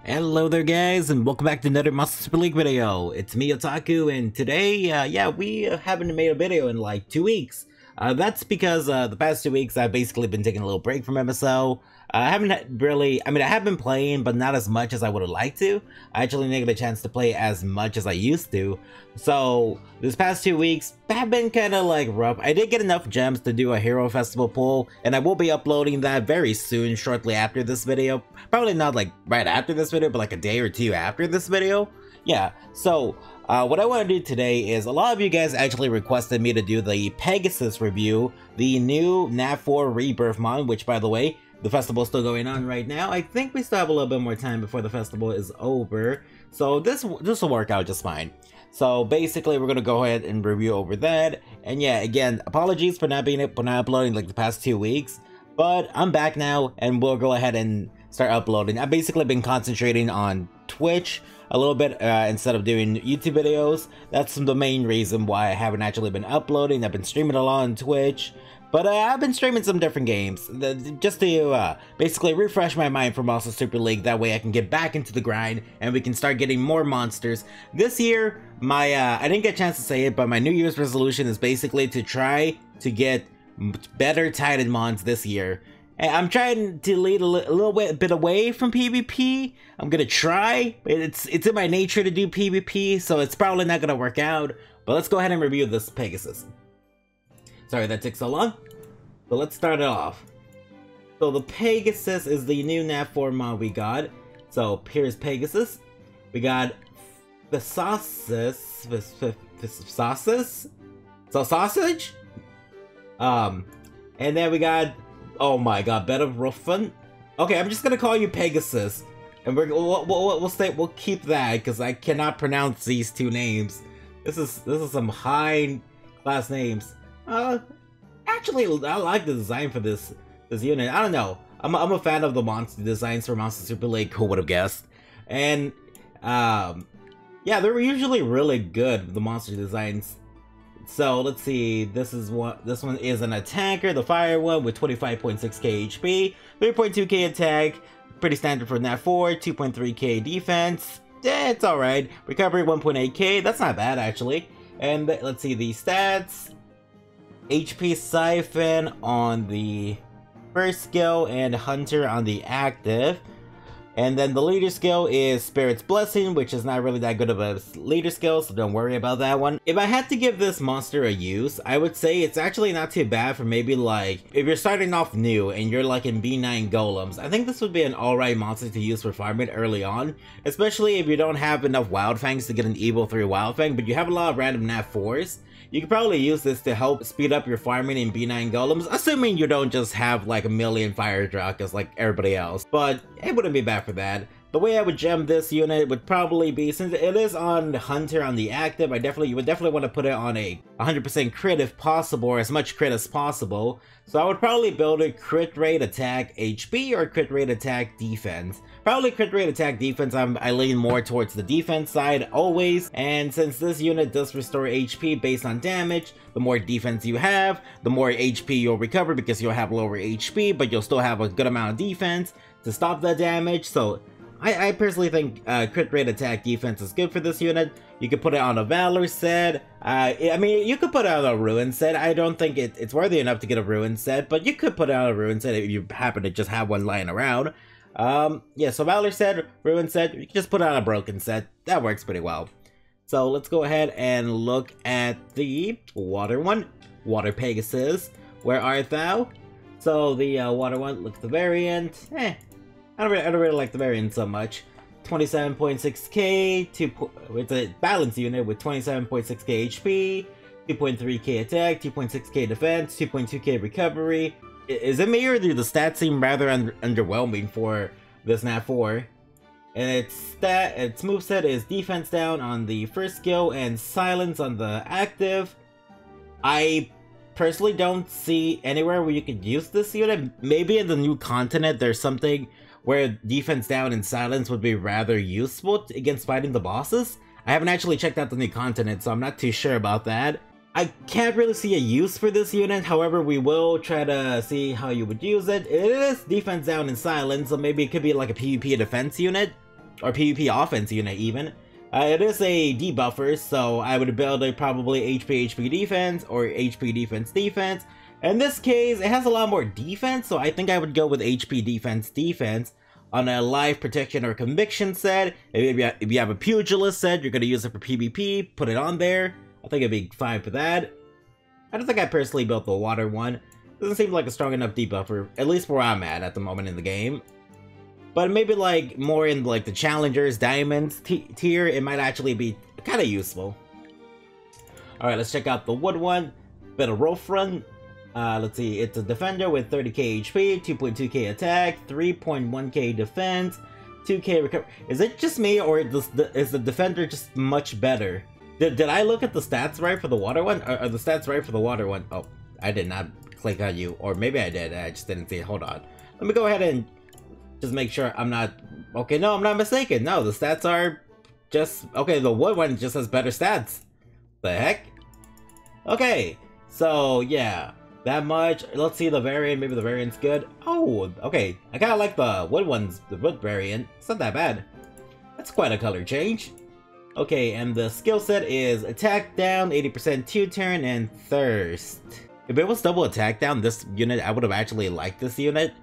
Hello there guys, and welcome back to another Monster Super League video. It's me, Otaku, and today, we haven't made a video in like 2 weeks. That's because the past 2 weeks I've basically been taking a little break from MSO. I have been playing, but not as much as I would have liked to. I actually didn't get a chance to play as much as I used to. So, this past 2 weeks have been kind of like rough. I did get enough gems to do a Hero Festival pull, and I will be uploading that very soon, shortly after this video. Probably not like right after this video, but like a day or two after this video. Yeah, so what I want to do today is, a lot of you guys actually requested me to do the Pegasus review, the new NAV4 Rebirth mod, which by the way, the festival is still going on right now. I think we still have a little bit more time before the festival is over, so this will work out just fine. So basically, we're gonna go ahead and review over that. And yeah, again, apologies for not uploading like the past 2 weeks, but I'm back now, and we'll go ahead and start uploading. I've basically been concentrating on Twitch a little bit instead of doing YouTube videos. That's the main reason why I haven't actually been uploading. I've been streaming a lot on Twitch, but I've been streaming some different games just to basically refresh my mind for Monster Super League. That way I can get back into the grind and we can start getting more monsters. This year, I didn't get a chance to say it, but my New Year's resolution is basically to try to get better Titan mons this year. I'm trying to lead a little bit away from PvP. I'm gonna try. It's in my nature to do PvP, so it's probably not gonna work out. But let's go ahead and review this Pegasus. Sorry that took so long. But let's start it off. So the Pegasus is the new NAV4 mod we got. So here's Pegasus. We got the sausage. And then we got, oh my god, Bed of Ruffin. Okay, I'm just gonna call you Pegasus, and we'll keep that because I cannot pronounce these two names. This is some high class names. Actually, I like the design for this unit. I don't know. I'm a fan of the monster designs for Monster Super League. Who would have guessed? And yeah, they're usually really good, the monster designs. So let's see, this one is an attacker, the fire one, with 25.6k HP, 3.2k attack, pretty standard for NAV4, 2.3k defense. Yeah, it's alright. Recovery 1.8k, that's not bad actually. And let's see the stats. HP Siphon on the first skill and Hunter on the active. And then the leader skill is Spirit's Blessing, which is not really that good of a leader skill, so don't worry about that one. If I had to give this monster a use, I would say it's actually not too bad for maybe like, if you're starting off new and you're like in B9 Golems, I think this would be an alright monster to use for farming early on, especially if you don't have enough Wild Fangs to get an Evo 3 Wild Fang, but you have a lot of random NAV4s. You could probably use this to help speed up your farming in B9 Golems, assuming you don't just have like a million Fire Drakas like everybody else, but it wouldn't be bad for that. The way I would gem this unit would probably be, since it is on Hunter on the active, you would definitely want to put it on a 100% crit if possible, or as much crit as possible. So I would probably build it crit rate attack HP or crit rate attack defense. Probably crit rate attack defense. I lean more towards the defense side always, and since this unit does restore HP based on damage, the more defense you have, the more HP you'll recover because you'll have lower HP, but you'll still have a good amount of defense to stop that damage. So I personally think crit rate attack defense is good for this unit. You could put it on a Valor set. I mean, you could put it on a Ruin set. I don't think it's worthy enough to get a Ruin set, but you could put it on a Ruin set if you happen to just have one lying around. Yeah, so Valor set, Ruin set, you can just put it on a Broken set. That works pretty well. So let's go ahead and look at the Water one. Water Pegasus, where art thou? So the Water one, look at the variant. I don't really like the variant so much. 27.6k, it's a balanced unit with 27.6k HP, 2.3k attack, 2.6k defense, 2.2k recovery. Is it me or do the stats seem rather underwhelming for this NAV4? And its moveset is defense down on the first skill and silence on the active. I personally don't see anywhere where you could use this unit. Maybe in the new continent there's something where defense down and silence would be rather useful against fighting the bosses. I haven't actually checked out the new continent, so I'm not too sure about that. I can't really see a use for this unit, however we will try to see how you would use it. It is defense down and silence, so maybe it could be like a PvP defense unit. or PvP offense unit even. It is a debuffer, so I would build a probably HP defense or HP defense. In this case, it has a lot more defense, so I think I would go with HP defense on a life protection or conviction set. If you have a pugilist set, you're gonna use it for PvP, put it on there. I think it'd be fine for that. I don't think I personally built the water one. Doesn't seem like a strong enough debuffer, at least where I'm at the moment in the game. But maybe like more in like the challengers, diamonds tier, it might actually be kind of useful. Alright, let's check out the wood one. Bit of roll front. Let's see, it's a defender with 30k HP, 2.2k attack, 3.1k defense, 2k recovery. Is it just me, or is the defender just much better? Did I look at the stats right for the water one? Are the stats right for the water one? Oh, I did not click on you, or maybe I did, I just didn't see it. Hold on. Let me go ahead and just make sure I'm not... Okay, no, I'm not mistaken. No, the stats are just... Okay, the wood one just has better stats. The heck? Okay, so yeah, that much. Let's see the variant. Maybe the variant's good. Oh, okay. I kind of like the wood ones, the wood variant. It's not that bad. That's quite a color change. Okay, and the skill set is attack down, 80% 2-turn, and thirst. If it was double attack down, this unit, I would have actually liked this unit,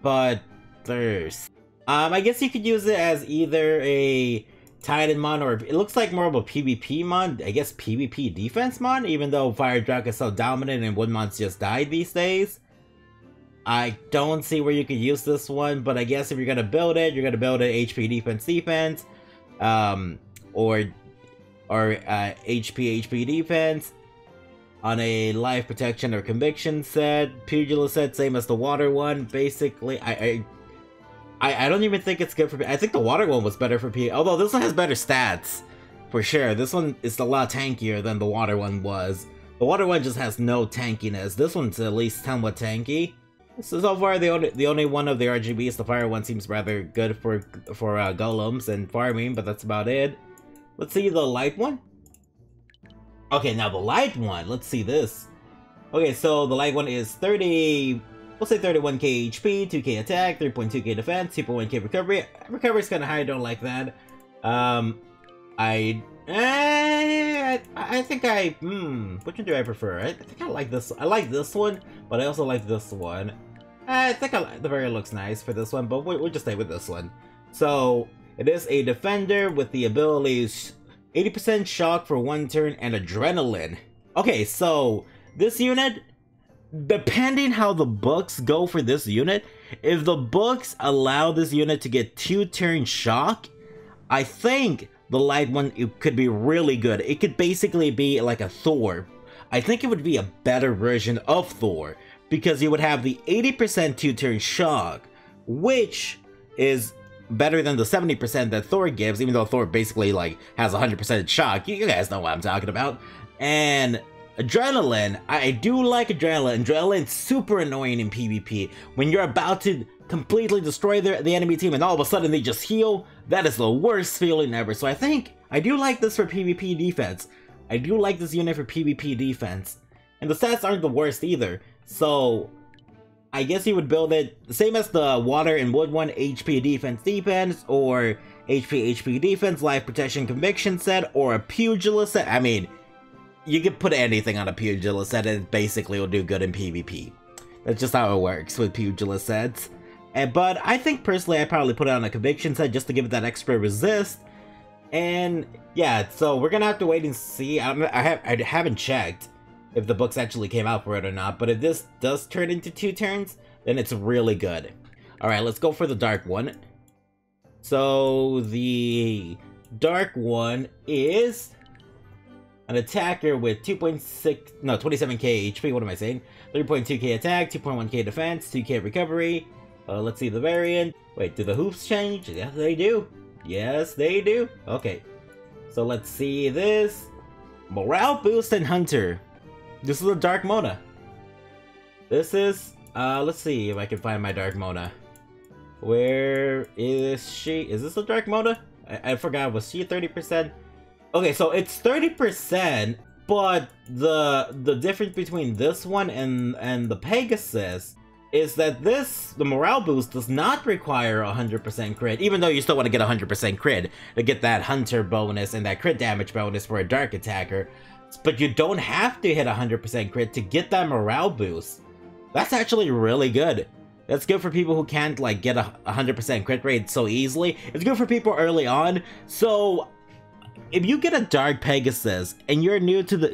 but thirst. I guess you could use it as either a Titan mon, or it looks like more of a PvP mon. I guess PvP defense mon, even though Fire Drac is so dominant and wood mons just died these days. I don't see where you could use this one, but I guess if you're gonna build it, you're gonna build it HP defense, or HP defense on a life protection or conviction set, pugilist set, same as the water one. Basically, I don't even think it's good for. I think the water one was better for P. Although this one has better stats, for sure. This one is a lot tankier than the water one was. The water one just has no tankiness. This one's at least somewhat tanky. So far, the only one of the RGBs, the fire one, seems rather good for golems and farming, but that's about it. Let's see the light one. Okay, now the light one. Let's see this. Okay, so the light one is 30. We'll say 31k HP, 2k attack, 3.2k defense, 2.1k recovery. Recovery's kind of high. I don't like that. I think which one do I prefer? I think I like this. I like this one, but I also like this one. I think the variant looks nice for this one, but we'll just stay with this one. So it is a defender with the abilities 80% shock for 1 turn and adrenaline. Okay, so this unit, depending how the books go for this unit, if the books allow this unit to get 2-turn shock, I think the light one, it could be really good. It could basically be like a Thor. I think it would be a better version of Thor, because you would have the 80% 2-turn shock, which is better than the 70% that Thor gives, even though Thor basically like has 100% shock. You guys know what I'm talking about. And adrenaline, I do like adrenaline. Adrenaline's super annoying in PvP. When you're about to completely destroy the enemy team and all of a sudden they just heal, that is the worst feeling ever. So I think I do like this for PvP defense. I do like this unit for PvP defense. And the stats aren't the worst either. So I guess you would build it the same as the water and wood one, HP defense, or HP defense, life protection conviction set, or a pugilist set. I mean, you could put anything on a pugilist set and it basically will do good in PvP. That's just how it works with pugilist sets. But I think personally I'd probably put it on a conviction set just to give it that extra resist. And yeah, so we're gonna have to wait and see. I haven't checked if the books actually came out for it or not, but if this does turn into 2 turns, then it's really good. Alright, let's go for the dark one. So the dark one is an attacker with 27k HP, what am I saying? 3.2k attack, 2.1k defense, 2k recovery. Let's see the variant. Wait, do the hoops change? Yes, they do. Yes, they do. Okay, so let's see this. Morale boost and hunter. This is a Dark Mona. This is, let's see if I can find my Dark Mona. Where is she? Is this a Dark Mona? I forgot, was she 30%? Okay, so it's 30%, but the difference between this one and the Pegasus is that the morale boost does not require 100% crit, even though you still want to get 100% crit to get that hunter bonus and that crit damage bonus for a dark attacker. But you don't have to hit 100% crit to get that morale boost. That's actually really good. That's good for people who can't like get a 100% crit rate so easily. It's good for people early on. So if you get a Dark Pegasus and you're new to the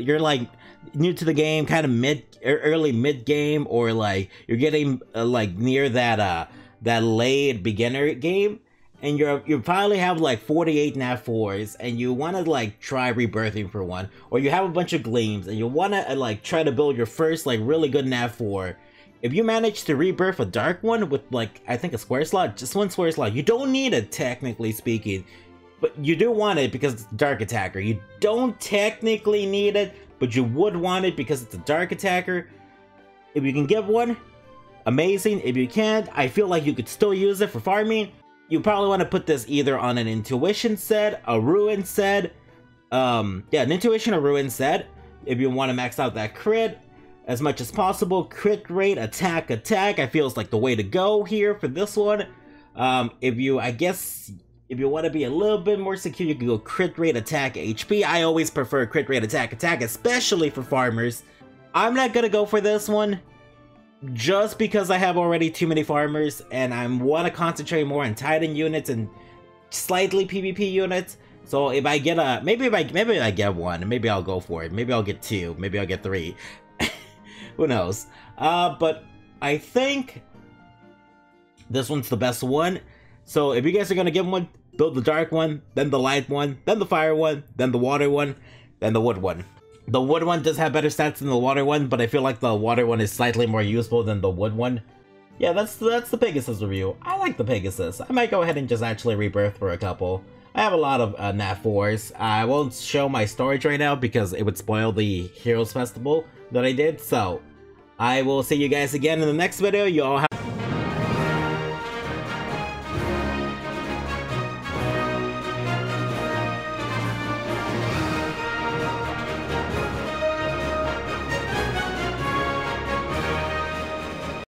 game, kind of early mid game, or like you're getting like near that late beginner game, and you finally have like 48 NAT4s, and you want to like try rebirthing for one, or you have a bunch of gleams and you want to like try to build your first like really good NAT4. If you manage to rebirth a dark one with like, I think a square slot, just one square slot, you don't need it technically speaking, but you do want it because it's a dark attacker. You don't technically need it, but you would want it because it's a dark attacker. If you can get one, amazing. If you can't, I feel like you could still use it for farming. You probably want to put this either on an intuition set, a ruin set, yeah, an intuition or ruin set, if you want to max out that crit as much as possible. Crit rate, attack, I feel is like the way to go here for this one. If you want to be a little bit more secure, you can go crit rate, attack, HP. I always prefer crit rate, attack, especially for farmers. I'm not gonna go for this one, just because I have already too many farmers, and I want to concentrate more on Titan units and slightly PvP units. So if I get a, maybe I get one, maybe I'll go for it. Maybe I'll get two, maybe I'll get three. Who knows? But I think this one's the best one. So if you guys are gonna give one, build the dark one, then the light one, then the fire one, then the water one, then the wood one. The wood one does have better stats than the water one, but I feel like the water one is slightly more useful than the wood one. Yeah, that's the Pegasus review. I like the Pegasus. I might go ahead and just actually rebirth for a couple. I have a lot of NAT4s. I won't show my storage right now because it would spoil the Heroes Festival that I did. So I will see you guys again in the next video. You all have